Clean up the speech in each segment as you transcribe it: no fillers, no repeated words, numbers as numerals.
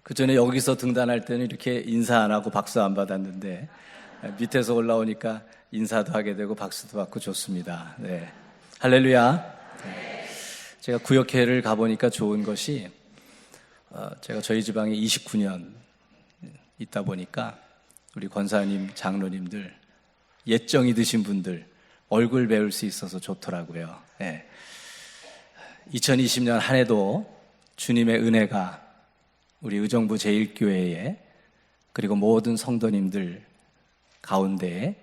그 전에 여기서 등단할 때는 이렇게 인사 안 하고 박수 안 받았는데 밑에서 올라오니까 인사도 하게 되고 박수도 받고 좋습니다. 네. 할렐루야. 네. 제가 구역회를 가보니까 좋은 것이 제가 저희 지방에 29년 있다 보니까 우리 권사님, 장로님들, 예정이 드신 분들 얼굴 배울 수 있어서 좋더라고요. 네. 2020년 한 해도 주님의 은혜가 우리 의정부 제1교회에 그리고 모든 성도님들 가운데에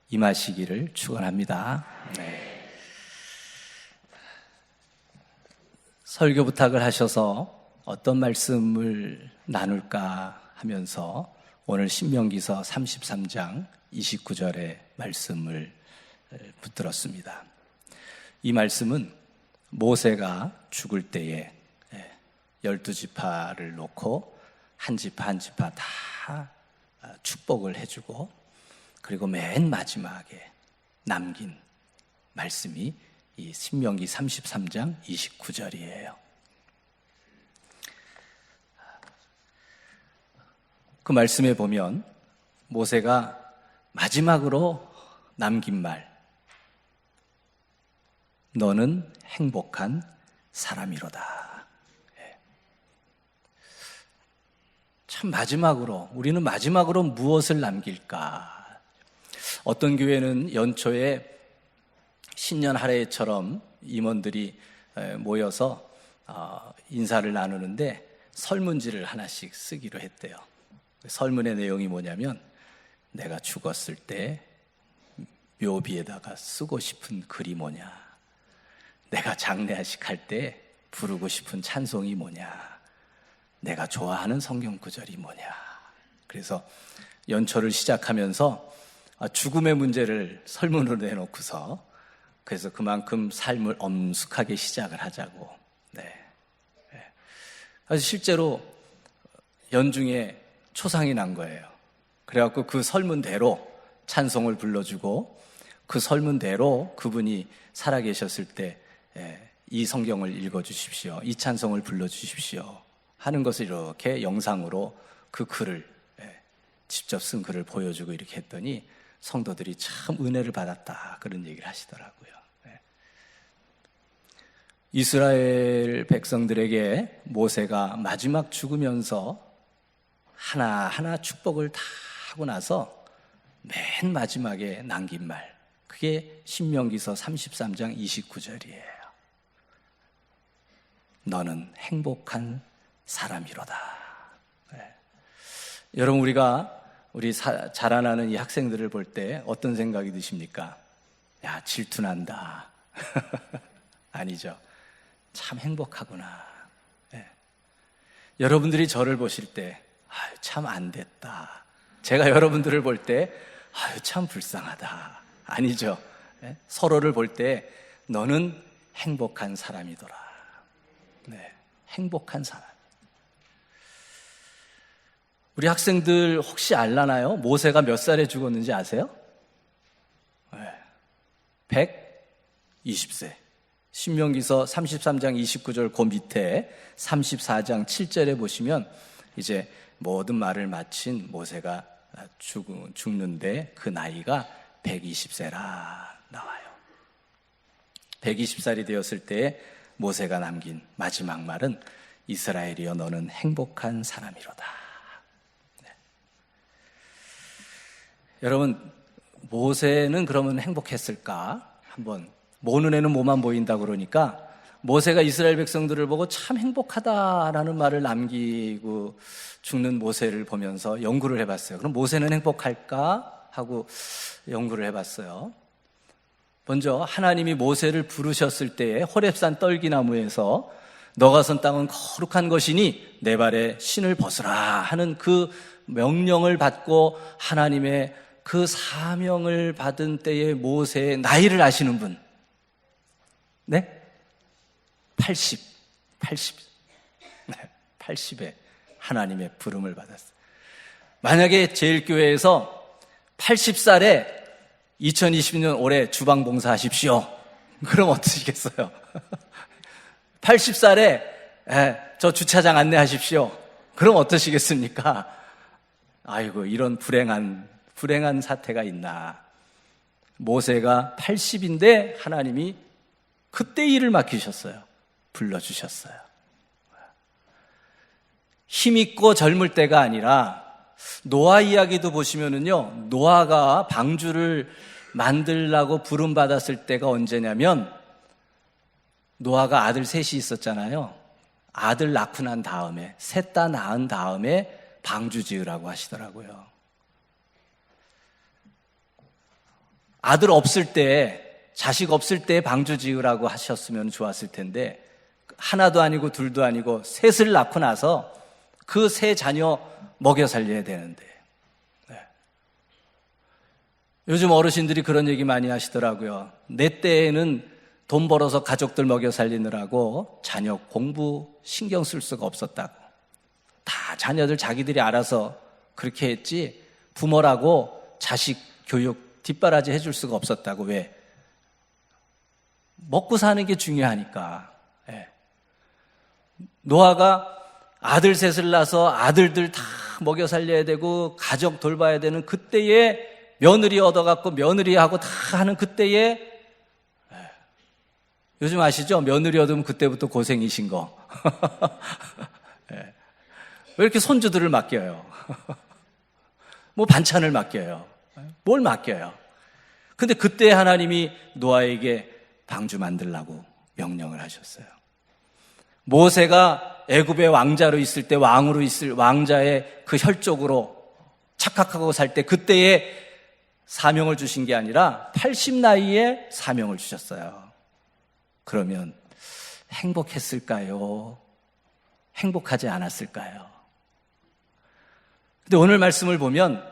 임하시기를 축원합니다. 네. 설교 부탁을 하셔서 어떤 말씀을 나눌까 하면서 오늘 신명기서 33장 29절의 말씀을 붙들었습니다. 이 말씀은 모세가 죽을 때에 12지파를 놓고 한 지파 한 지파 다 축복을 해주고 그리고 맨 마지막에 남긴 말씀이 이 신명기 33장 29절이에요. 그 말씀에 보면 모세가 마지막으로 남긴 말, 너는 행복한 사람이로다. 참 마지막으로, 우리는 마지막으로 무엇을 남길까? 어떤 교회는 연초에 신년 할애처럼 임원들이 모여서 인사를 나누는데 설문지를 하나씩 쓰기로 했대요. 설문의 내용이 뭐냐면 내가 죽었을 때 묘비에다가 쓰고 싶은 글이 뭐냐, 내가 장례식 할 때 부르고 싶은 찬송이 뭐냐, 내가 좋아하는 성경 구절이 뭐냐. 그래서 연초를 시작하면서 죽음의 문제를 설문으로 내놓고서 그래서 그만큼 삶을 엄숙하게 시작을 하자고. 네. 그래서 실제로 연중에 초상이 난 거예요. 그래갖고 그 설문대로 찬송을 불러주고 그 설문대로 그분이 살아계셨을 때 이 성경을 읽어주십시오, 이 찬송을 불러주십시오 하는 것을 이렇게 영상으로 그 글을 직접 쓴 글을 보여주고 이렇게 했더니 성도들이 참 은혜를 받았다 그런 얘기를 하시더라고요. 이스라엘 백성들에게 모세가 마지막 죽으면서 하나하나 축복을 다 하고 나서 맨 마지막에 남긴 말, 그게 신명기서 33장 29절이에요. 너는 행복한 사람이로다. 네. 여러분, 우리 자라나는 이 학생들을 볼 때 어떤 생각이 드십니까? 야, 질투난다. 아니죠. 참 행복하구나. 네. 여러분들이 저를 보실 때 참 안 됐다. 제가 여러분들을 볼 때 참 불쌍하다. 아니죠. 네. 서로를 볼 때 너는 행복한 사람이더라. 네. 행복한 사람. 우리 학생들 혹시 알라나요? 모세가 몇 살에 죽었는지 아세요? 120세. 신명기서 33장 29절 그 밑에 34장 7절에 보시면 이제 모든 말을 마친 모세가 죽는데 그 나이가 120세라 나와요. 120살이 되었을 때 모세가 남긴 마지막 말은 이스라엘이여 너는 행복한 사람이로다. 네. 여러분, 모세는 그러면 행복했을까? 한번 모 눈에는 뭐만 보인다 그러니까 모세가 이스라엘 백성들을 보고 참 행복하다라는 말을 남기고 죽는 모세를 보면서 연구를 해봤어요. 그럼 모세는 행복할까? 하고 연구를 해봤어요. 먼저 하나님이 모세를 부르셨을 때에 호렙산 떨기나무에서 너가 선 땅은 거룩한 것이니 내 발에 신을 벗으라 하는 그 명령을 받고 하나님의 그 사명을 받은 때의 모세의 나이를 아시는 분? 네? 80. 네, 80에 하나님의 부름을 받았어요. 만약에 제일교회에서 80살에 2020년 올해 주방봉사 하십시오. 그럼 어떠시겠어요? 80살에 저 주차장 안내하십시오. 그럼 어떠시겠습니까? 아이고, 이런 불행한 사태가 있나. 모세가 80인데 하나님이 그때 일을 맡기셨어요. 불러주셨어요. 힘있고 젊을 때가 아니라 노아 이야기도 보시면은요, 노아가 방주를 만들라고 부름받았을 때가 언제냐면 노아가 아들 셋이 있었잖아요. 아들 낳고 난 다음에, 셋 다 낳은 다음에 방주 지으라고 하시더라고요. 아들 없을 때, 자식 없을 때 방주 지으라고 하셨으면 좋았을 텐데 하나도 아니고 둘도 아니고 셋을 낳고 나서 그 세 자녀 먹여 살려야 되는데. 네. 요즘 어르신들이 그런 얘기 많이 하시더라고요. 내 때에는 돈 벌어서 가족들 먹여 살리느라고 자녀 공부 신경 쓸 수가 없었다고. 다 자녀들 자기들이 알아서 그렇게 했지 부모라고 자식 교육 뒷바라지 해줄 수가 없었다고. 왜? 먹고 사는 게 중요하니까. 예. 노아가 아들 셋을 낳아서 아들들 다 먹여 살려야 되고 가족 돌봐야 되는 그때에 며느리 얻어갖고 며느리하고 다 하는 그때에, 요즘 아시죠? 며느리 얻으면 그때부터 고생이신 거. 예. 왜 이렇게 손주들을 맡겨요? 뭐 반찬을 맡겨요? 뭘 맡겨요? 근데 그때 하나님이 노아에게 방주 만들라고 명령을 하셨어요. 모세가 애굽의 왕자로 있을 때, 왕으로 있을 왕자의 그 혈족으로 착각하고 살 때 그때에 사명을 주신 게 아니라 80 나이에 사명을 주셨어요. 그러면 행복했을까요? 행복하지 않았을까요? 근데 오늘 말씀을 보면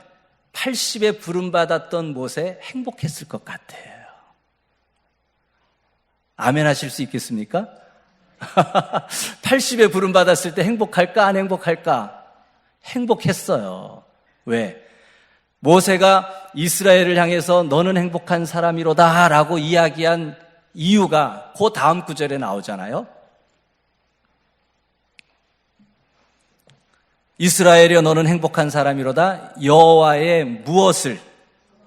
80에 부름받았던 모세 행복했을 것 같아요. 아멘 하실 수 있겠습니까? 80에 부름받았을 때 행복할까 안 행복할까? 행복했어요. 왜? 모세가 이스라엘을 향해서 너는 행복한 사람이로다 라고 이야기한 이유가 그 다음 구절에 나오잖아요. 이스라엘이여 너는 행복한 사람이로다. 여호와의 무엇을?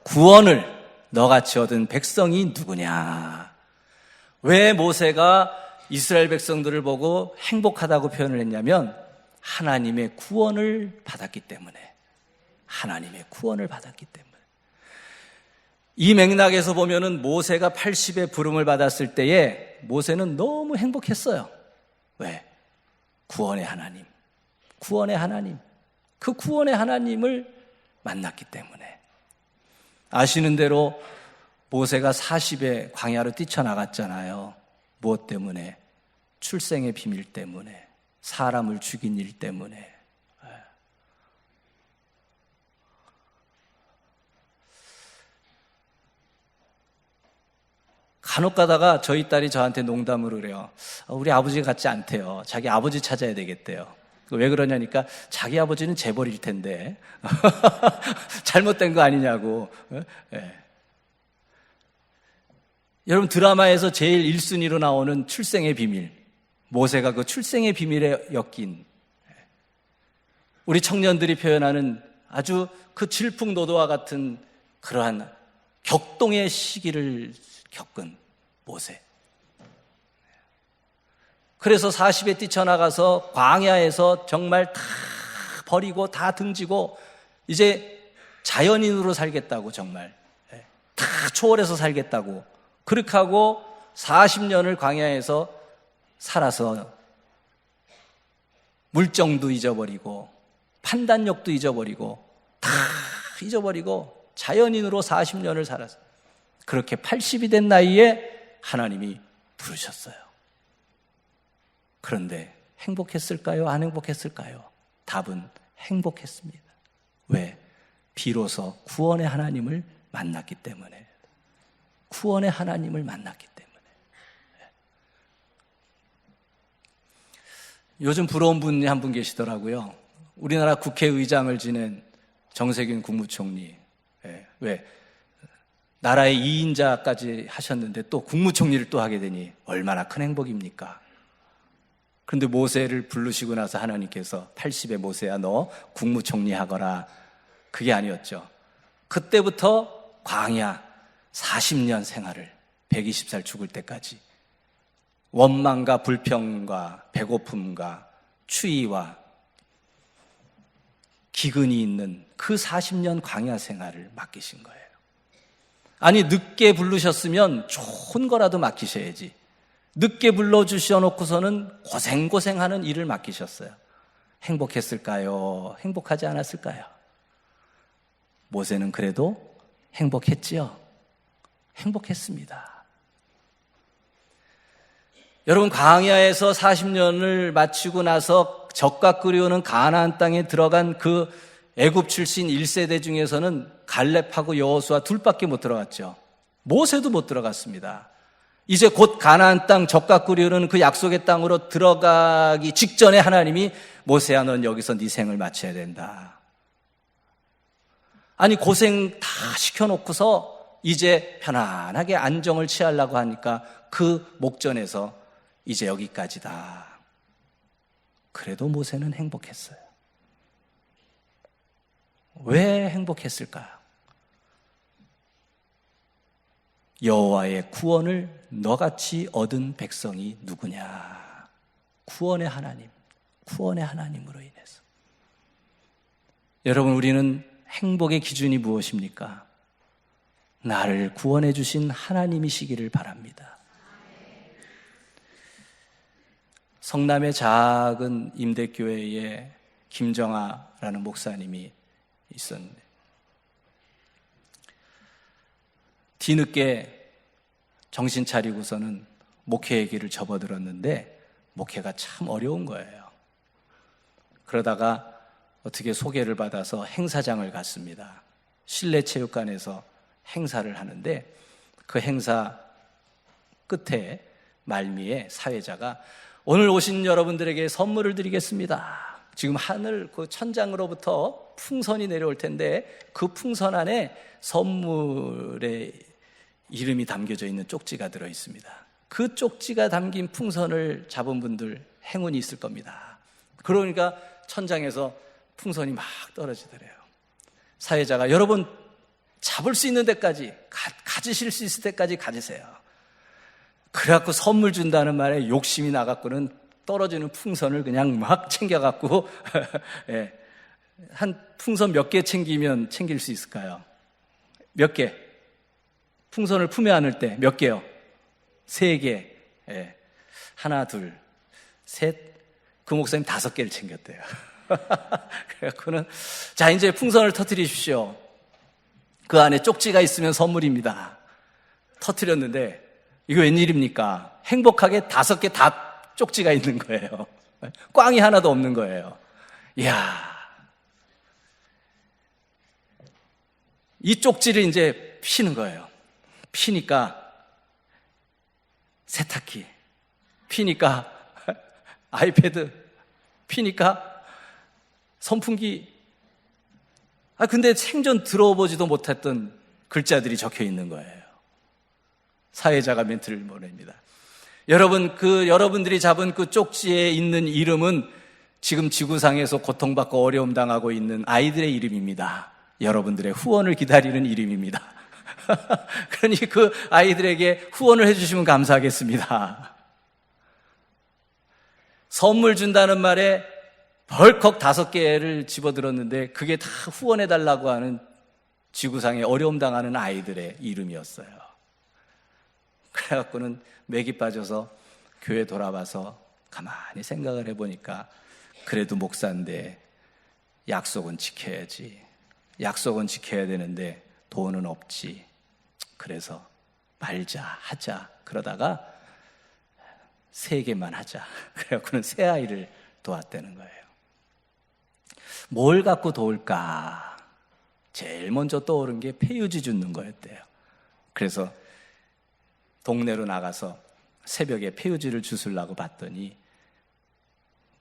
구원을 너같이 얻은 백성이 누구냐? 왜 모세가 이스라엘 백성들을 보고 행복하다고 표현을 했냐면 하나님의 구원을 받았기 때문에. 하나님의 구원을 받았기 때문에. 이 맥락에서 보면은 모세가 80의 부름을 받았을 때에 모세는 너무 행복했어요. 왜? 구원의 하나님. 구원의 하나님. 그 구원의 하나님을 만났기 때문에. 아시는 대로 모세가 40에 광야로 뛰쳐나갔잖아요. 무엇 때문에? 출생의 비밀 때문에. 사람을 죽인 일 때문에. 간혹 가다가 저희 딸이 저한테 농담으로 그래요. 우리 아버지가 같지 않대요. 자기 아버지 찾아야 되겠대요. 왜 그러냐니까 자기 아버지는 재벌일 텐데 잘못된 거 아니냐고. 네. 여러분 드라마에서 제일 1순위로 나오는 출생의 비밀, 모세가 그 출생의 비밀에 엮인, 우리 청년들이 표현하는 아주 그 질풍노도와 같은 그러한 격동의 시기를 겪은 모세. 그래서 40에 뛰쳐나가서 광야에서 정말 다 버리고 다 등지고 이제 자연인으로 살겠다고, 정말 다 초월해서 살겠다고 그렇게 하고 40년을 광야에서 살아서 물정도 잊어버리고 판단력도 잊어버리고 다 잊어버리고 자연인으로 40년을 살아서 그렇게 80이 된 나이에 하나님이 부르셨어요. 그런데 행복했을까요? 안 행복했을까요? 답은 행복했습니다. 왜? 비로소 구원의 하나님을 만났기 때문에. 구원의 하나님을 만났기 때문에. 요즘 부러운 분이 한 분 계시더라고요. 우리나라 국회의장을 지낸 정세균 국무총리. 왜? 나라의 2인자까지 하셨는데 또 국무총리를 또 하게 되니 얼마나 큰 행복입니까? 그런데 모세를 부르시고 나서 하나님께서 80에 모세야 너 국무총리 하거라, 그게 아니었죠. 그때부터 광야 40년 생활을, 120살 죽을 때까지 원망과 불평과 배고픔과 추위와 기근이 있는 그 40년 광야 생활을 맡기신 거예요. 아니, 늦게 부르셨으면 좋은 거라도 맡기셔야지. 늦게 불러주셔놓고서는 고생고생하는 일을 맡기셨어요. 행복했을까요? 행복하지 않았을까요? 모세는 그래도 행복했지요. 행복했습니다. 여러분, 광야에서 40년을 마치고 나서 젖과 끓이 오는 가나안 땅에 들어간 그 애굽 출신 1세대 중에서는 갈렙하고 여호수아 둘밖에 못 들어갔죠. 모세도 못 들어갔습니다. 이제 곧 가나안 땅, 젖과 꿀이 흐르는 그 약속의 땅으로 들어가기 직전에 하나님이 모세야, 넌 여기서 네 생을 마쳐야 된다. 아니, 고생 다 시켜놓고서 이제 편안하게 안정을 취하려고 하니까 그 목전에서 이제 여기까지다. 그래도 모세는 행복했어요. 왜 행복했을까요? 여호와의 구원을 너같이 얻은 백성이 누구냐? 구원의 하나님, 구원의 하나님으로 인해서. 여러분, 우리는 행복의 기준이 무엇입니까? 나를 구원해 주신 하나님이시기를 바랍니다. 성남의 작은 임대교회에 김정아라는 목사님이 있었는데, 뒤늦게 정신 차리고서는 목회의 길을 접어들었는데 목회가 참 어려운 거예요. 그러다가 어떻게 소개를 받아서 행사장을 갔습니다. 실내체육관에서 행사를 하는데 그 행사 끝에 말미에 사회자가 오늘 오신 여러분들에게 선물을 드리겠습니다. 지금 하늘 그 천장으로부터 풍선이 내려올 텐데 그 풍선 안에 선물의 이름이 담겨져 있는 쪽지가 들어 있습니다. 그 쪽지가 담긴 풍선을 잡은 분들 행운이 있을 겁니다. 그러니까 천장에서 풍선이 막 떨어지더래요. 사회자가 여러분 잡을 수 있는 데까지 가지실 수 있을 때까지 가지세요. 그래갖고 선물 준다는 말에 욕심이 나갖고는 떨어지는 풍선을 그냥 막 챙겨갖고 예. 한 풍선 몇 개 챙길 수 있을까요? 몇 개? 풍선을 품에 안을 때 몇 개요? 3개. 예. 하나, 둘, 셋. 그 목사님 5개를 챙겼대요. 그래갖고는 자, 이제 풍선을 터뜨리십시오. 그 안에 쪽지가 있으면 선물입니다. 터뜨렸는데 이거 웬일입니까? 행복하게 5개 다 쪽지가 있는 거예요. 꽝이 하나도 없는 거예요. 이야, 이 쪽지를 이제 피는 거예요. 피니까 세탁기, 피니까 아이패드, 피니까 선풍기. 근데 생전 들어보지도 못했던 글자들이 적혀 있는 거예요. 사회자가 멘트를 보냅니다. 여러분, 여러분들이 잡은 그 쪽지에 있는 이름은 지금 지구상에서 고통받고 어려움 당하고 있는 아이들의 이름입니다. 여러분들의 후원을 기다리는 이름입니다. 그러니 그 아이들에게 후원을 해주시면 감사하겠습니다. 선물 준다는 말에 벌컥 5개를 집어들었는데 그게 다 후원해달라고 하는 지구상에 어려움 당하는 아이들의 이름이었어요. 그래갖고는 맥이 빠져서 교회 돌아와서 가만히 생각을 해보니까 그래도 목사인데 약속은 지켜야지. 약속은 지켜야 되는데 돈은 없지. 그래서 말자, 하자. 그러다가 3개만 하자. 그래갖고는 새 아이를 도왔다는 거예요. 뭘 갖고 도울까? 제일 먼저 떠오른 게 폐유지 줍는 거였대요. 그래서 동네로 나가서 새벽에 폐유지를 주스려고 봤더니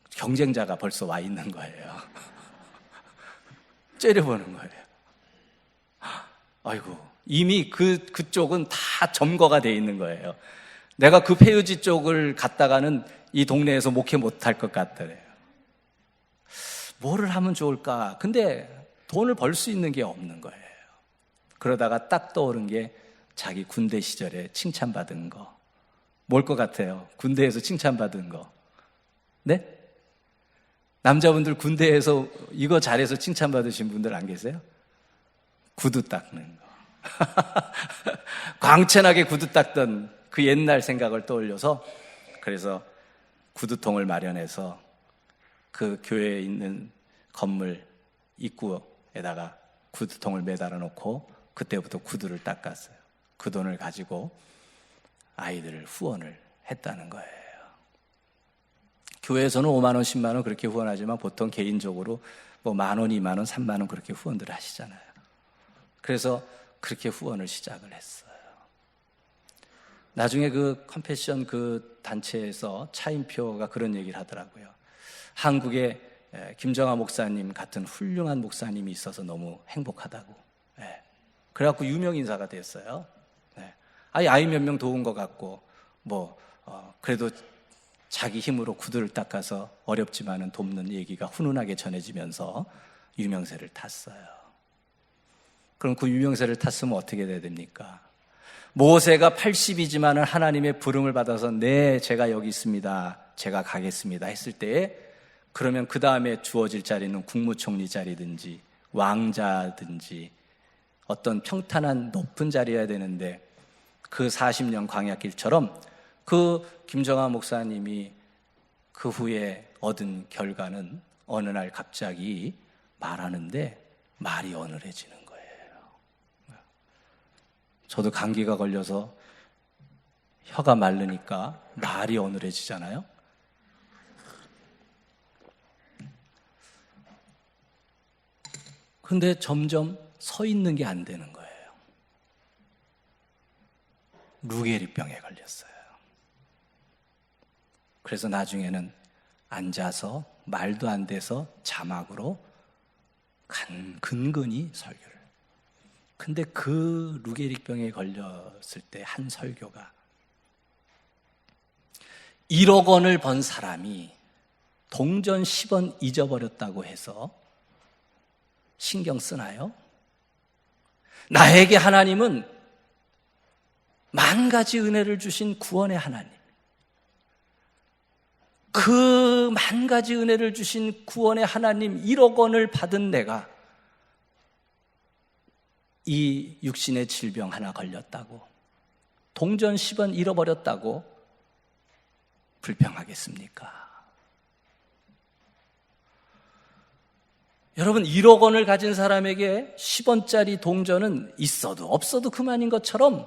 경쟁자가 벌써 와 있는 거예요. 째려보는 거예요. 아이고, 이미 그쪽은 다 점거가 돼 있는 거예요. 내가 그 폐유지 쪽을 갔다가는 이 동네에서 목회 못할 것 같더래요. 뭐를 하면 좋을까? 근데 돈을 벌 수 있는 게 없는 거예요. 그러다가 딱 떠오른 게 자기 군대 시절에 칭찬받은 거. 뭘 것 같아요? 군대에서 칭찬받은 거. 네? 남자분들 군대에서 이거 잘해서 칭찬받으신 분들 안 계세요? 구두 닦는 거. 광채나게 구두 닦던 그 옛날 생각을 떠올려서 그래서 구두통을 마련해서 그 교회에 있는 건물 입구에다가 구두통을 매달아 놓고 그때부터 구두를 닦았어요. 그 돈을 가지고 아이들을 후원을 했다는 거예요. 교회에서는 5만 원, 10만 원 그렇게 후원하지만 보통 개인적으로 뭐 10,000원, 20,000원, 30,000원 그렇게 후원들 하시잖아요. 그래서 그렇게 후원을 시작을 했어요. 나중에 그 컴패션 그 단체에서 차인표가 그런 얘기를 하더라고요. 한국에 김정하 목사님 같은 훌륭한 목사님이 있어서 너무 행복하다고. 그래갖고 유명 인사가 됐어요. 아이 몇 명 도운 것 같고 그래도 자기 힘으로 구두를 닦아서 어렵지만은 돕는 얘기가 훈훈하게 전해지면서 유명세를 탔어요. 그럼 그 유명세를 탔으면 어떻게 돼야 됩니까? 모세가 80이지만은 하나님의 부름을 받아서 네, 제가 여기 있습니다. 제가 가겠습니다. 했을 때에 그러면 그 다음에 주어질 자리는 국무총리 자리든지 왕자든지 어떤 평탄한 높은 자리여야 되는데 그 40년 광야길처럼 그 김정하 목사님이 그 후에 얻은 결과는 어느 날 갑자기 말하는데 말이 어눌해지는 거예요. 저도 감기가 걸려서 혀가 마르니까 말이 어눌해지잖아요. 근데 점점 서 있는 게 안 되는 거예요. 루게리병에 걸렸어요. 그래서 나중에는 앉아서 말도 안 돼서 자막으로 근근히 설교를. 근데 그 루게릭병에 걸렸을 때 한 설교가 1억 원을 번 사람이 동전 10원 잊어버렸다고 해서 신경 쓰나요? 나에게 하나님은 10,000가지 은혜를 주신 구원의 하나님, 그 10,000가지 은혜를 주신 구원의 하나님 1억 원을 받은 내가 이 육신의 질병 하나 걸렸다고, 동전 10원 잃어버렸다고 불평하겠습니까? 여러분, 1억 원을 가진 사람에게 10원짜리 동전은 있어도 없어도 그만인 것처럼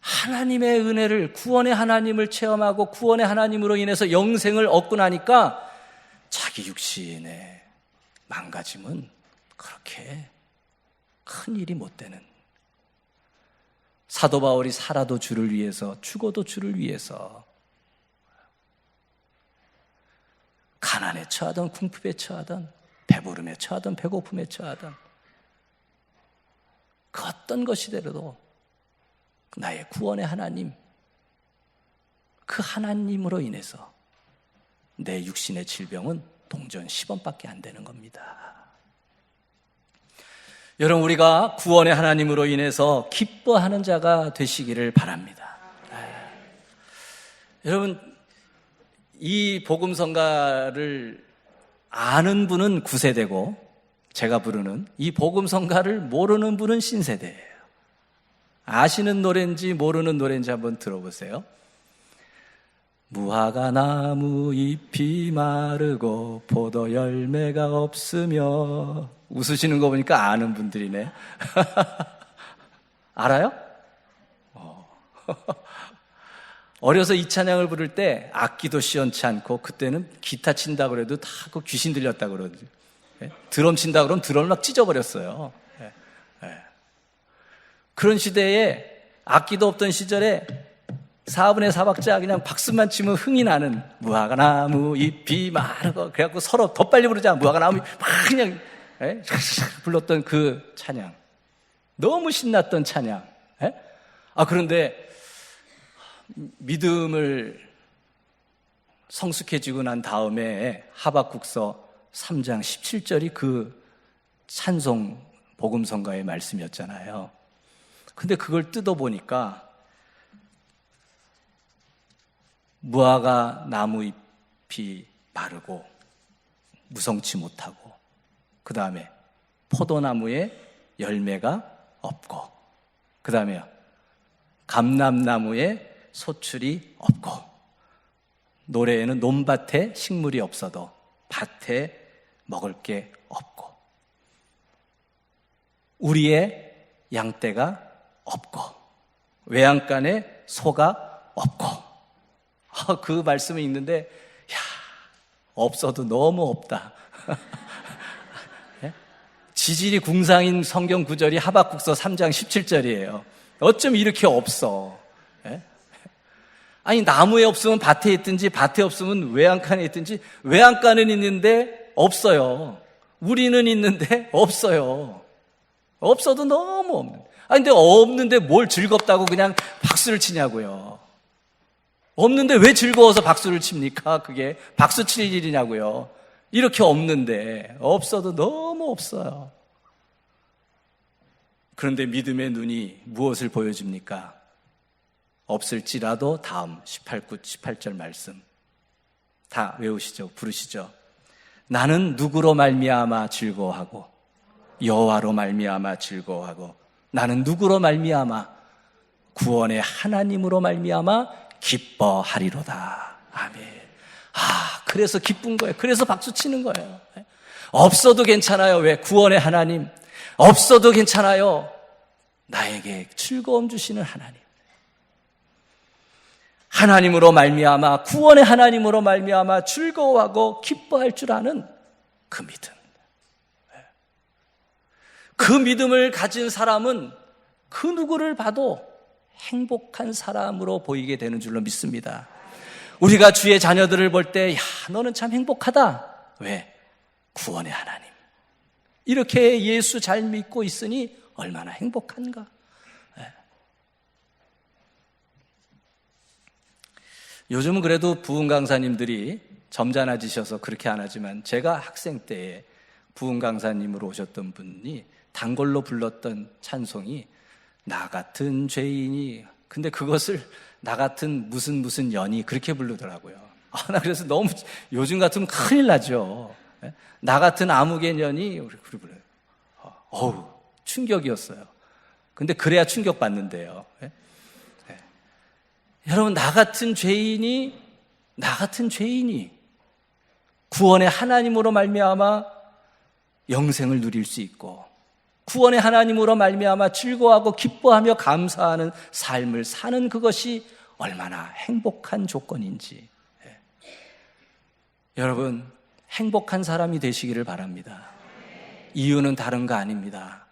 하나님의 은혜를, 구원의 하나님을 체험하고 구원의 하나님으로 인해서 영생을 얻고 나니까 자기 육신의 망가짐은 그렇게 큰 일이 못 되는, 사도 바울이 살아도 주를 위해서 죽어도 주를 위해서 가난에 처하던 궁핍에 처하던 배부름에 처하던 배고픔에 처하던 그 어떤 것이더라도 나의 구원의 하나님, 그 하나님으로 인해서 내 육신의 질병은 동전 10원밖에 안 되는 겁니다. 여러분, 우리가 구원의 하나님으로 인해서 기뻐하는 자가 되시기를 바랍니다. 여러분, 이 복음성가를 아는 분은 9세대고 제가 부르는 이 복음성가를 모르는 분은 신세대예요. 아시는 노래인지 모르는 노래인지 한번 들어보세요. 무화과 나무 잎이 마르고 포도 열매가 없으며. 웃으시는 거 보니까 아는 분들이네. 알아요? 어려서 이 찬양을 부를 때 악기도 시원치 않고 그때는 기타 친다 그래도 다 그 귀신 들렸다 그러지. 드럼 친다 그러면 드럼을 막 찢어버렸어요. 그런 시대에 악기도 없던 시절에 4분의 4박자 그냥 박수만 치면 흥이 나는 무화과 나무 잎이 마르고, 그래갖고 서로 더 빨리 부르자. 무화과 나무 잎 막 그냥 불렀던 그 찬양, 너무 신났던 찬양. 그런데 믿음을 성숙해지고 난 다음에 하박국서 3장 17절이 그 찬송 복음성가의 말씀이었잖아요. 근데 그걸 뜯어보니까 무화과 나무 잎이 마르고 무성치 못하고, 그 다음에 포도나무에 열매가 없고, 그 다음에요 감람나무에 소출이 없고, 노래에는 논밭에 식물이 없어도 밭에 먹을 게 없고, 우리의 양떼가 없고, 외양간에 소가 없고. 그 말씀이 있는데, 야, 없어도 너무 없다. 지질이 궁상인 성경 구절이 하박국서 3장 17절이에요. 어쩜 이렇게 없어? 아니, 나무에 없으면 밭에 있든지, 밭에 없으면 외양간에 있든지, 외양간은 있는데 없어요. 우리는 있는데 없어요. 없어도 너무 없는. 아니, 근데 없는데 뭘 즐겁다고 그냥 박수를 치냐고요. 없는데 왜 즐거워서 박수를 칩니까? 그게 박수 칠 일이냐고요. 이렇게 없는데, 없어도 너무 없어요. 그런데 믿음의 눈이 무엇을 보여줍니까? 없을지라도 다음 18절 말씀 다 외우시죠. 부르시죠. 나는 누구로 말미암아 즐거워하고 여호와로 말미암아 즐거워하고, 나는 누구로 말미암아 구원의 하나님으로 말미암아 기뻐하리로다. 아멘. 그래서 기쁜 거예요. 그래서 박수 치는 거예요. 없어도 괜찮아요. 왜? 구원의 하나님. 없어도 괜찮아요. 나에게 즐거움 주시는 하나님. 하나님으로 말미암아, 구원의 하나님으로 말미암아 즐거워하고 기뻐할 줄 아는 그 믿음. 그 믿음을 가진 사람은 그 누구를 봐도 행복한 사람으로 보이게 되는 줄로 믿습니다. 우리가 주의 자녀들을 볼 때, 야, 너는 참 행복하다. 왜? 구원의 하나님. 이렇게 예수 잘 믿고 있으니 얼마나 행복한가. 요즘은 그래도 부흥 강사님들이 점잖아지셔서 그렇게 안 하지만, 제가 학생 때에 부흥 강사님으로 오셨던 분이 단골로 불렀던 찬송이 나 같은 죄인이, 근데 그것을 나 같은 무슨 연이 그렇게 부르더라고요. 나 그래서 너무, 요즘 같으면 큰일 나죠. 나 같은 아무개 년이 그렇게 불러요. 어우, 충격이었어요. 근데 그래야 충격받는데요. 여러분, 나 같은 죄인이 구원의 하나님으로 말미암아 영생을 누릴 수 있고, 구원의 하나님으로 말미암아 즐거워하고 기뻐하며 감사하는 삶을 사는 그것이 얼마나 행복한 조건인지. 여러분, 행복한 사람이 되시기를 바랍니다. 이유는 다른 거 아닙니다.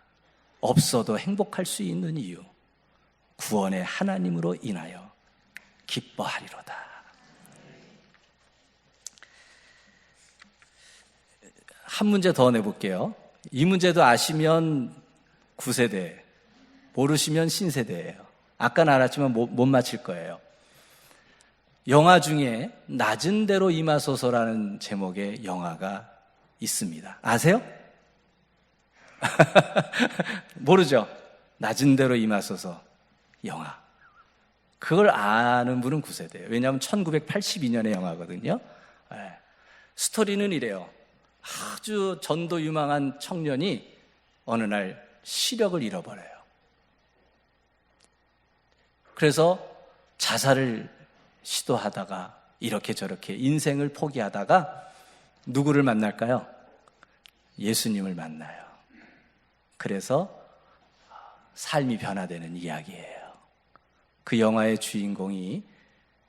없어도 행복할 수 있는 이유, 구원의 하나님으로 인하여 기뻐하리로다. 한 문제 더 내볼게요. 이 문제도 아시면 9세대, 모르시면 신세대예요. 아까는 알았지만 못 맞힐 거예요. 영화 중에 낮은 대로 임하소서라는 제목의 영화가 있습니다. 아세요? 모르죠? 낮은 대로 임하소서 영화. 그걸 아는 분은 9세대예요. 왜냐하면 1982년의 영화거든요. 스토리는 이래요. 아주 전도 유망한 청년이 어느 날 시력을 잃어버려요. 그래서 자살을 시도하다가 이렇게 저렇게 인생을 포기하다가 누구를 만날까요? 예수님을 만나요. 그래서 삶이 변화되는 이야기예요. 그 영화의 주인공이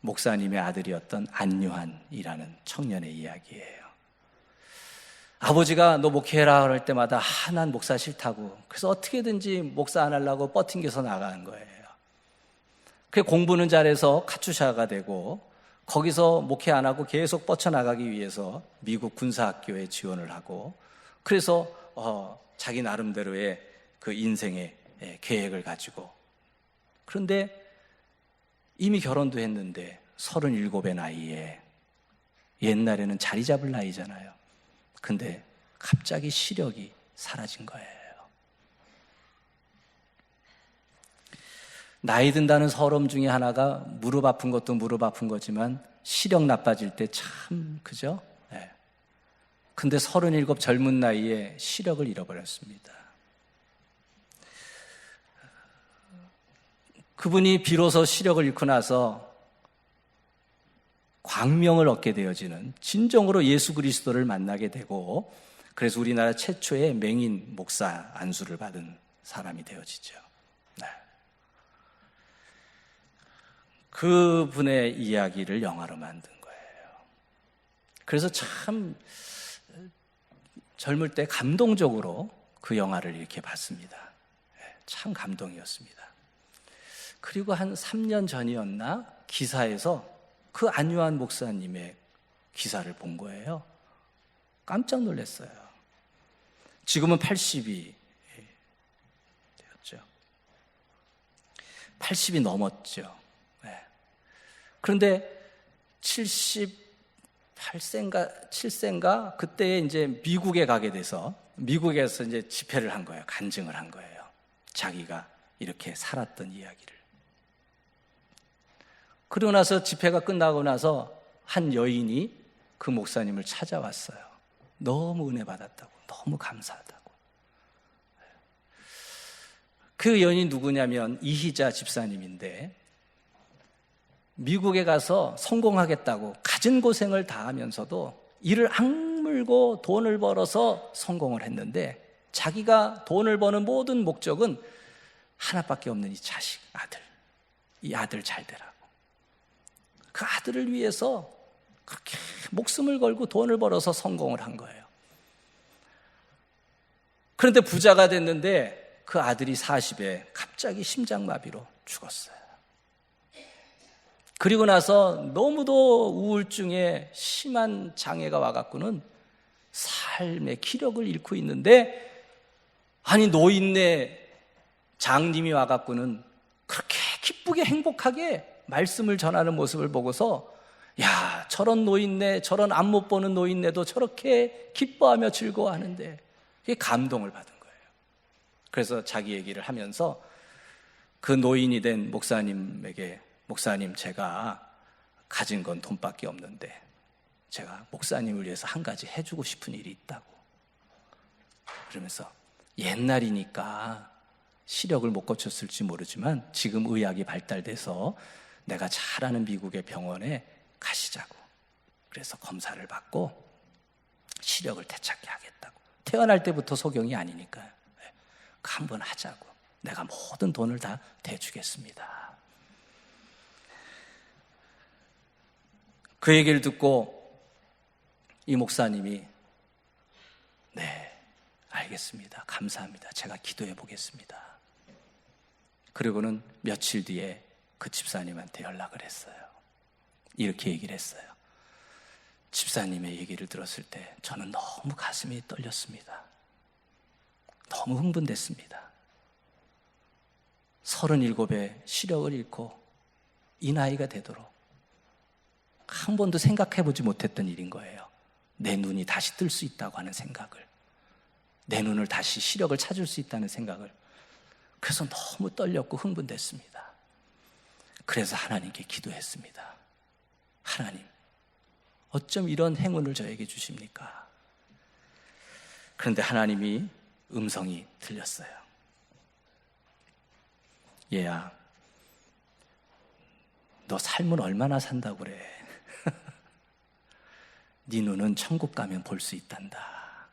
목사님의 아들이었던 안요한이라는 청년의 이야기예요. 아버지가 너 목회해라 할 때마다 난 목사 싫다고, 그래서 어떻게든지 목사 안 하려고 버팅겨서 나가는 거예요. 그 공부는 잘해서 카투샤가 되고, 거기서 목회 안 하고 계속 뻗쳐나가기 위해서 미국 군사학교에 지원을 하고, 그래서 자기 나름대로의 그 인생의 계획을 가지고, 그런데 이미 결혼도 했는데 37의 나이에, 옛날에는 자리 잡을 나이잖아요. 근데 갑자기 시력이 사라진 거예요. 나이 든다는 서러움 중에 하나가 무릎 아픈 것도 무릎 아픈 거지만 시력 나빠질 때 참, 그죠? 네. 근데 37 젊은 나이에 시력을 잃어버렸습니다. 그분이 비로소 시력을 잃고 나서 광명을 얻게 되어지는, 진정으로 예수 그리스도를 만나게 되고, 그래서 우리나라 최초의 맹인 목사 안수를 받은 사람이 되어지죠. 네. 그분의 이야기를 영화로 만든 거예요. 그래서 참 젊을 때 감동적으로 그 영화를 이렇게 봤습니다. 참 감동이었습니다. 그리고 한 3년 전이었나 기사에서 그 안유한 목사님의 기사를 본 거예요. 깜짝 놀랐어요. 지금은 80이 되었죠. 80이 넘었죠. 네. 그런데 78세인가 7세인가 그때에 이제 미국에 가게 돼서 미국에서 이제 집회를 한 거예요. 간증을 한 거예요. 자기가 이렇게 살았던 이야기를. 그러고 나서 집회가 끝나고 나서 한 여인이 그 목사님을 찾아왔어요. 너무 은혜 받았다고, 너무 감사하다고. 그 여인이 누구냐면 이희자 집사님인데, 미국에 가서 성공하겠다고 갖은 고생을 다 하면서도 이를 악물고 돈을 벌어서 성공을 했는데, 자기가 돈을 버는 모든 목적은 하나밖에 없는 이 자식, 아들. 이 아들 잘 되라고. 그 아들을 위해서 그렇게 목숨을 걸고 돈을 벌어서 성공을 한 거예요. 그런데 부자가 됐는데 그 아들이 40에 갑자기 심장마비로 죽었어요. 그리고 나서 너무도 우울증에 심한 장애가 와갖고는 삶의 기력을 잃고 있는데, 아니 노인네 장님이 와갖고는 그렇게 기쁘게 행복하게 말씀을 전하는 모습을 보고서, 야, 저런 노인네, 저런 앞 못 보는 노인네도 저렇게 기뻐하며 즐거워하는데, 그게 감동을 받은 거예요. 그래서 자기 얘기를 하면서 그 노인이 된 목사님에게, 목사님, 제가 가진 건 돈밖에 없는데 제가 목사님을 위해서 한 가지 해주고 싶은 일이 있다고. 그러면서 옛날이니까 시력을 못 고쳤을지 모르지만 지금 의학이 발달돼서 내가 잘 아는 미국의 병원에 가시자고. 그래서 검사를 받고 시력을 되찾게 하겠다고. 태어날 때부터 소경이 아니니까요. 한번 하자고. 내가 모든 돈을 다 대주겠습니다. 그 얘기를 듣고 이 목사님이, 네, 알겠습니다. 감사합니다. 제가 기도해 보겠습니다. 그리고는 며칠 뒤에 그 집사님한테 연락을 했어요. 이렇게 얘기를 했어요. 집사님의 얘기를 들었을 때 저는 너무 가슴이 떨렸습니다. 너무 흥분됐습니다. 37에 시력을 잃고 이 나이가 되도록 한 번도 생각해보지 못했던 일인 거예요. 내 눈이 다시 뜰 수 있다고 하는 생각을, 내 눈을 다시 시력을 찾을 수 있다는 생각을. 그래서 너무 떨렸고 흥분됐습니다. 그래서 하나님께 기도했습니다. 하나님, 어쩜 이런 행운을 저에게 주십니까? 그런데 하나님이 음성이 들렸어요. 얘야, 너 삶은 얼마나 산다고 그래? 네 눈은 천국 가면 볼 수 있단다.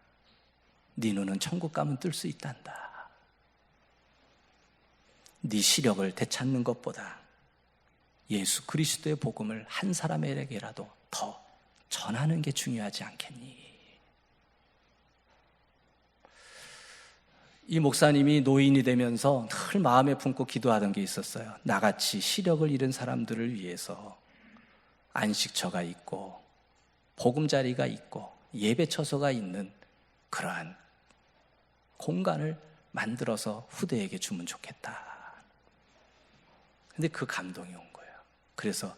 네 눈은 천국 가면 뜰 수 있단다. 네 시력을 되찾는 것보다 예수 그리스도의 복음을 한 사람에게라도 더 전하는 게 중요하지 않겠니? 이 목사님이 노인이 되면서 늘 마음에 품고 기도하던 게 있었어요. 나같이 시력을 잃은 사람들을 위해서 안식처가 있고 보금자리가 있고 예배처소가 있는 그러한 공간을 만들어서 후대에게 주면 좋겠다. 근데 그 감동이 온 거예요. 그래서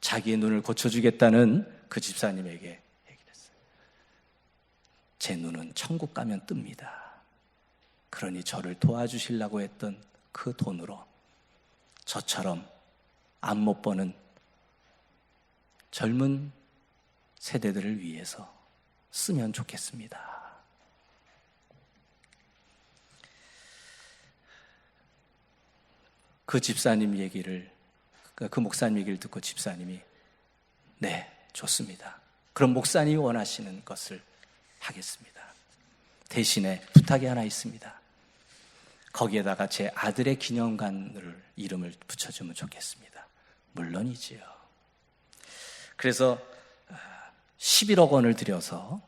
자기의 눈을 고쳐주겠다는 그 집사님에게 얘기를 했어요. 제 눈은 천국 가면 뜹니다. 그러니 저를 도와주시려고 했던 그 돈으로 저처럼 앞 못 보는 젊은 세대들을 위해서 쓰면 좋겠습니다. 그 집사님 얘기를, 그 목사님 얘기를 듣고 집사님이 네, 좋습니다. 그럼 목사님이 원하시는 것을 하겠습니다. 대신에 부탁이 하나 있습니다. 거기에다가 제 아들의 기념관을 이름을 붙여주면 좋겠습니다. 물론이지요. 그래서 11억 원을 들여서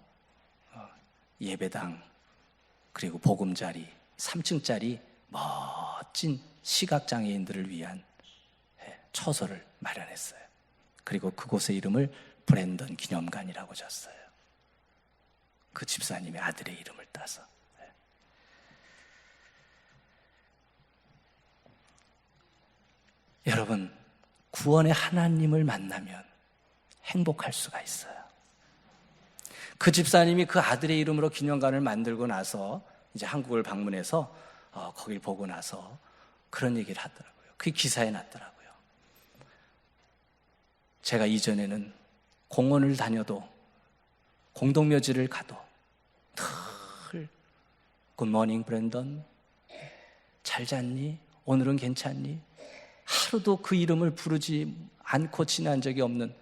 예배당 그리고 보금자리 3층짜리 멋진 시각장애인들을 위한 처소를 마련했어요. 그리고 그곳의 이름을 브랜던 기념관이라고 졌어요. 그 집사님의 아들의 이름을 따서. 여러분, 구원의 하나님을 만나면 행복할 수가 있어요. 그 집사님이 그 아들의 이름으로 기념관을 만들고 나서 이제 한국을 방문해서 거길 보고 나서 그런 얘기를 하더라고요. 그게 기사에 났더라고요. 제가 이전에는 공원을 다녀도 공동묘지를 가도 늘 굿모닝 브랜던, 잘 잤니? 오늘은 괜찮니? 하루도 그 이름을 부르지 않고 지난 적이 없는,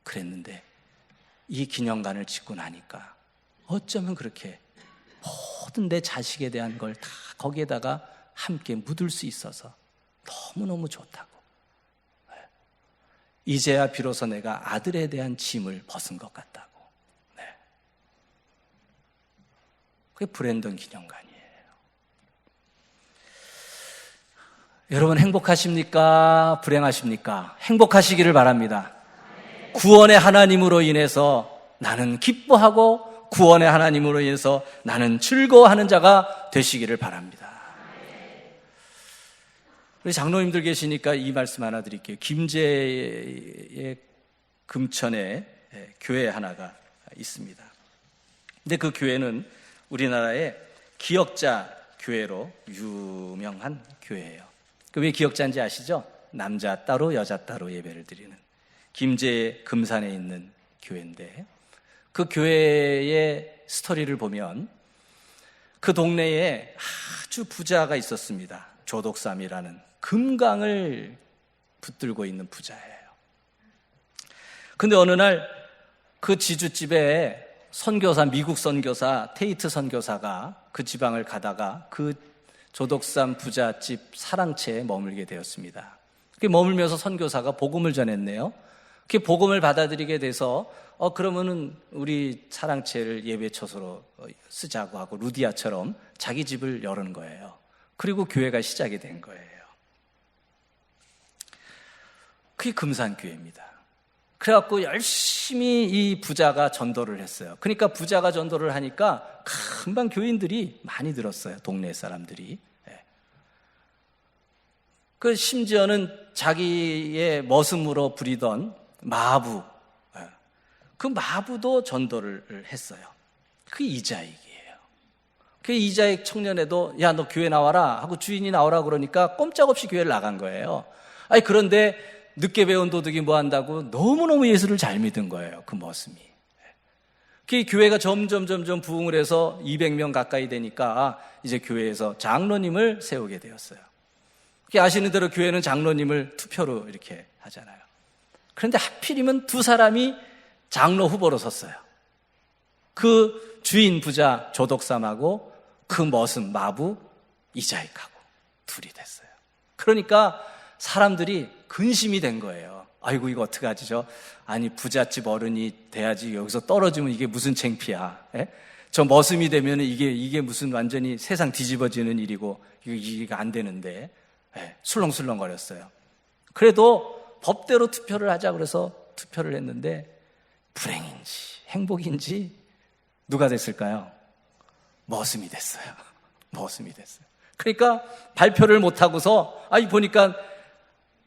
그랬는데 이 기념관을 짓고 나니까 어쩌면 그렇게 모든 내 자식에 대한 걸 다 거기에다가 함께 묻을 수 있어서 너무너무 좋다고. 이제야 비로소 내가 아들에 대한 짐을 벗은 것 같다고. 네. 그게 브랜던 기념관이에요. 여러분 행복하십니까? 불행하십니까? 행복하시기를 바랍니다. 구원의 하나님으로 인해서 나는 기뻐하고 구원의 하나님으로 인해서 나는 즐거워하는 자가 되시기를 바랍니다. 우리 장로님들 계시니까 이 말씀 하나 드릴게요. 김제의 금천에 교회 하나가 있습니다. 근데 그 교회는 우리나라의 기역자 교회로 유명한 교회예요. 왜 기역자인지 아시죠? 남자 따로 여자 따로 예배를 드리는 김제 금산에 있는 교회인데, 그 교회의 스토리를 보면 그 동네에 아주 부자가 있었습니다. 조덕삼이라는 금강을 붙들고 있는 부자예요. 근데 어느 날 그 지주집에 선교사, 미국 선교사 테이트 선교사가 그 지방을 가다가 그 조덕삼 부잣집 사랑채에 머물게 되었습니다. 그게 머물면서 선교사가 복음을 전했네요. 그 복음을 받아들이게 돼서 그러면은 우리 사랑채를 예배 처소로 쓰자고 하고 루디아처럼 자기 집을 여는 거예요. 그리고 교회가 시작이 된 거예요. 그게 금산교회입니다. 그래갖고 열심히 이 부자가 전도를 했어요. 그러니까 부자가 전도를 하니까 금방 교인들이 많이 들었어요. 동네 사람들이. 그 심지어는 자기의 머슴으로 부리던 마부, 그 마부도 전도를 했어요. 그게 이자익이에요. 그 이자익 청년에도 야, 너 교회 나와라 하고 주인이 나오라 그러니까 꼼짝없이 교회를 나간 거예요. 아니 그런데 늦게 배운 도둑이 뭐 한다고 너무너무 예수를 잘 믿은 거예요. 그 머슴이. 그 교회가 점점 부흥을 해서 200명 가까이 되니까 이제 교회에서 장로님을 세우게 되었어요. 아시는 대로 교회는 장로님을 투표로 이렇게 하잖아요. 그런데 하필이면 두 사람이 장로 후보로 섰어요. 그 주인 부자 조덕삼하고 그 머슴 마부 이자익하고 둘이 됐어요. 그러니까 사람들이 근심이 된 거예요. 아이고 이거 어떡하지? 아니 부잣집 어른이 돼야지 여기서 떨어지면 이게 무슨 창피야. 저 머슴이 되면 이게 무슨 완전히 세상 뒤집어지는 일이고 이게 안 되는데 술렁술렁거렸어요. 그래도 법대로 투표를 하자 그래서 투표를 했는데 불행인지 행복인지 누가 됐을까요? 머슴이 됐어요. 머슴이 됐어요. 그러니까 발표를 못하고서 보니까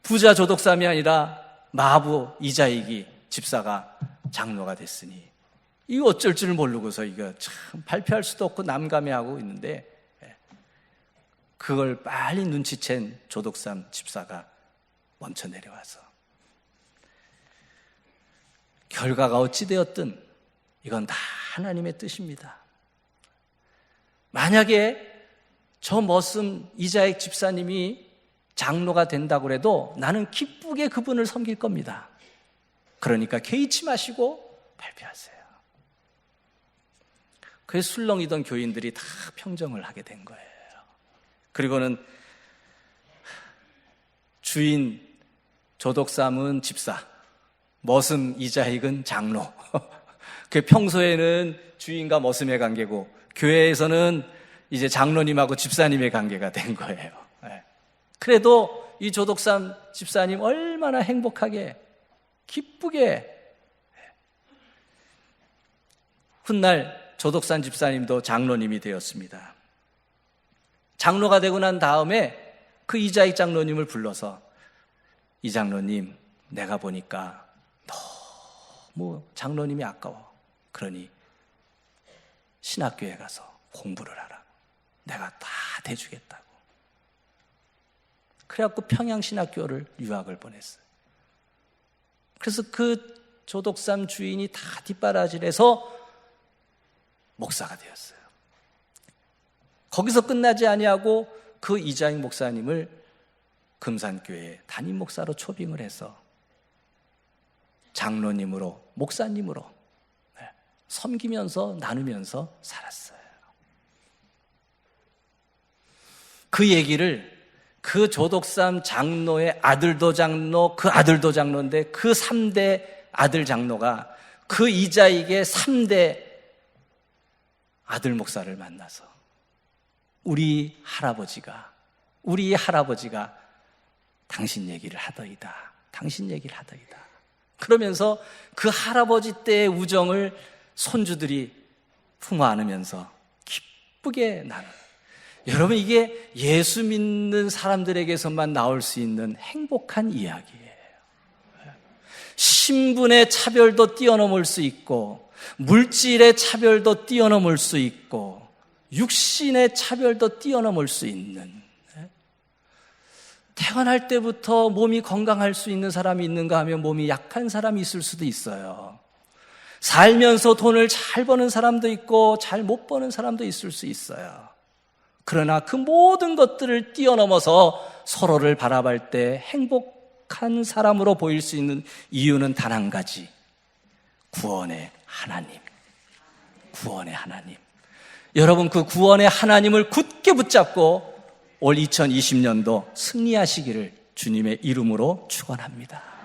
부자 조덕삼이 아니라 마부 이자익이 집사가 장로가 됐으니 이거 어쩔 줄 모르고서 이거 참 발표할 수도 없고 남감해하고 있는데, 그걸 빨리 눈치챈 조덕삼 집사가 먼저 내려와서 결과가 어찌 되었든 이건 다 하나님의 뜻입니다. 만약에 저 머슴 이자익 집사님이 장로가 된다고 해도 나는 기쁘게 그분을 섬길 겁니다. 그러니까 개의치 마시고 발표하세요. 그래서 술렁이던 교인들이 다 평정을 하게 된 거예요. 그리고는 주인 조덕삼은 집사, 머슴 이자익은 장로. 그 평소에는 주인과 머슴의 관계고 교회에서는 이제 장로님하고 집사님의 관계가 된 거예요. 그래도 이 조덕삼 집사님 얼마나 행복하게 기쁘게, 훗날 조덕삼 집사님도 장로님이 되었습니다. 장로가 되고 난 다음에 그 이자익 장로님을 불러서 이 장로님, 내가 보니까 너무 장로님이 아까워. 그러니 신학교에 가서 공부를 하라. 내가 다 대주겠다고. 그래갖고 평양신학교를 유학을 보냈어요. 그래서 그 조덕삼 주인이 다 뒷바라지를 해서 목사가 되었어요. 거기서 끝나지 아니하고 그 이자익 목사님을 금산교회 담임 목사로 초빙을 해서 장로님으로, 목사님으로 섬기면서 나누면서 살았어요. 그 얘기를 그 조덕삼 장로의 아들도 장로, 그 아들도 장로인데 그 3대 아들 장로가 그 이자익의 3대 아들 목사를 만나서 우리 할아버지가 당신 얘기를 하더이다. 당신 얘기를 하더이다. 그러면서 그 할아버지 때의 우정을 손주들이 품어 안으면서 기쁘게 나눠. 여러분, 이게 예수 믿는 사람들에게서만 나올 수 있는 행복한 이야기예요. 신분의 차별도 뛰어넘을 수 있고, 물질의 차별도 뛰어넘을 수 있고, 육신의 차별도 뛰어넘을 수 있는, 태어날 때부터 몸이 건강할 수 있는 사람이 있는가 하면 몸이 약한 사람이 있을 수도 있어요. 살면서 돈을 잘 버는 사람도 있고 잘 못 버는 사람도 있을 수 있어요. 그러나 그 모든 것들을 뛰어넘어서 서로를 바라볼 때 행복한 사람으로 보일 수 있는 이유는 단 한 가지, 구원의 하나님. 구원의 하나님. 여러분, 그 구원의 하나님을 굳게 붙잡고 올 2020년도 승리하시기를 주님의 이름으로 축원합니다.